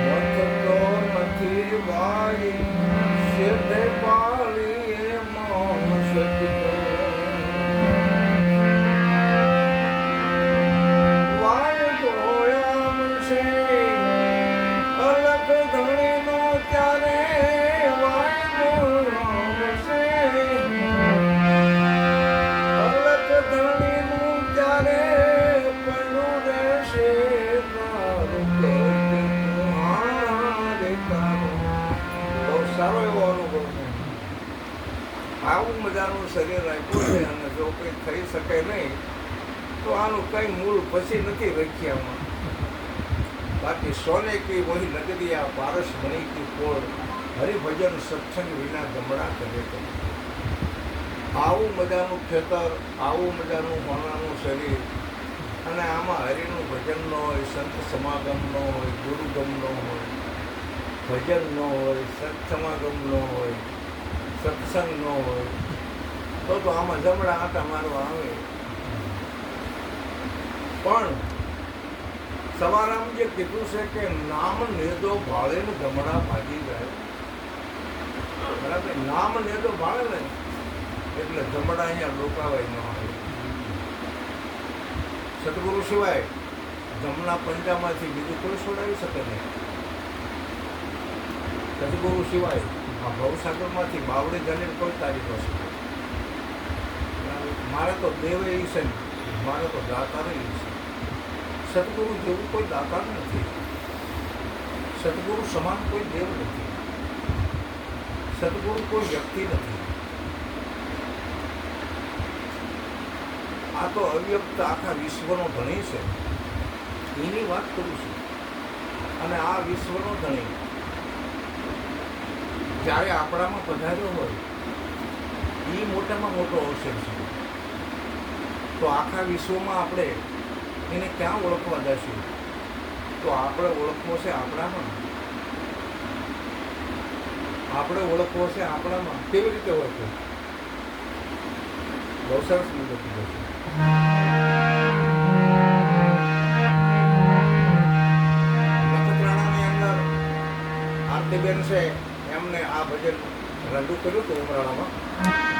મથતો નથી વાઈ સિદ્ધે પાળીએ મૌન સજતો વાય ગોળામ છે અલગ ધણીનો ત્યારે વાય ગોળામ છે અલગ ધણીનું ત્યારે પડું રહેશે તારું કઈ હારે તારું. બહુ સારો એવો અનુભવ છે. આવું મજાનું શરીર આપ્યું છે અને જો કંઈ થઈ શકે નહીં તો આનું કંઈ મૂળ પછી નથી રખ્યામાં. બાકી સોને કી વહી નગરિયા પારસ મણી કી કોળ હરિભજન સત્સંગ વિના ગમડા કરે તો. આવું મજાનું ખેતર, આવું મજાનું હોનાનું શરીર અને આમાં હરિનું ભજન ન હોય, સંત સમાગમ ન હોય, ગુરુગમ ન હોય, ભજન ન હોય, સત સમાગમ ન હોય, સત્સંગ ન હોય તો આમાં જમણા આટા મારવા આવે. પણ સવારામ જે કીધું છે કે નામ નેદો ભાળે ને જમણા ભાગી જાય. બરાબર, નામ નેદો ભાળે ને એટલે જમણા અહીંયા રોકાવાય ન આવે. સદગુરુ સિવાય જમણા પંજામાંથી બીજું કોઈ છોડાવી શકે નહીં. સદગુરુ સિવાય આ ભવસાગરમાંથી બાવડી જઈને કોઈ તારી પાસે. મારે તો દેવ એ છે, મારે તો દાતાર એ છે. સદગુરુ જેવું કોઈ દાતાર નથી. સદગુરુ સમાન કોઈ દેવ નથી. સદગુરુ કોઈ વ્યક્તિ નથી. આ તો અવ્યક્ત આખા વિશ્વનો ધણી છે એની વાત કરું છું. અને આ વિશ્વનો ધણી જ્યારે આપણામાં પધાર્યો હોય એ મોટામાં મોટો અવસર છે. તો આખા વિશ્વમાં આપણે એને ક્યાં ઓળખવા જશું? તો આપણે ઓળખવો છે આપણામાં. આપણે ઓળખવો છે આપણામાં. કેવી રીતે ઓળખવું? બહુ સરસ મુદ્દો કીધો છે. નખત્રાણાની અંદર આરતીબેન છે, એમને આ ભજન રજૂ કર્યું હતું ઉમરાળામાં.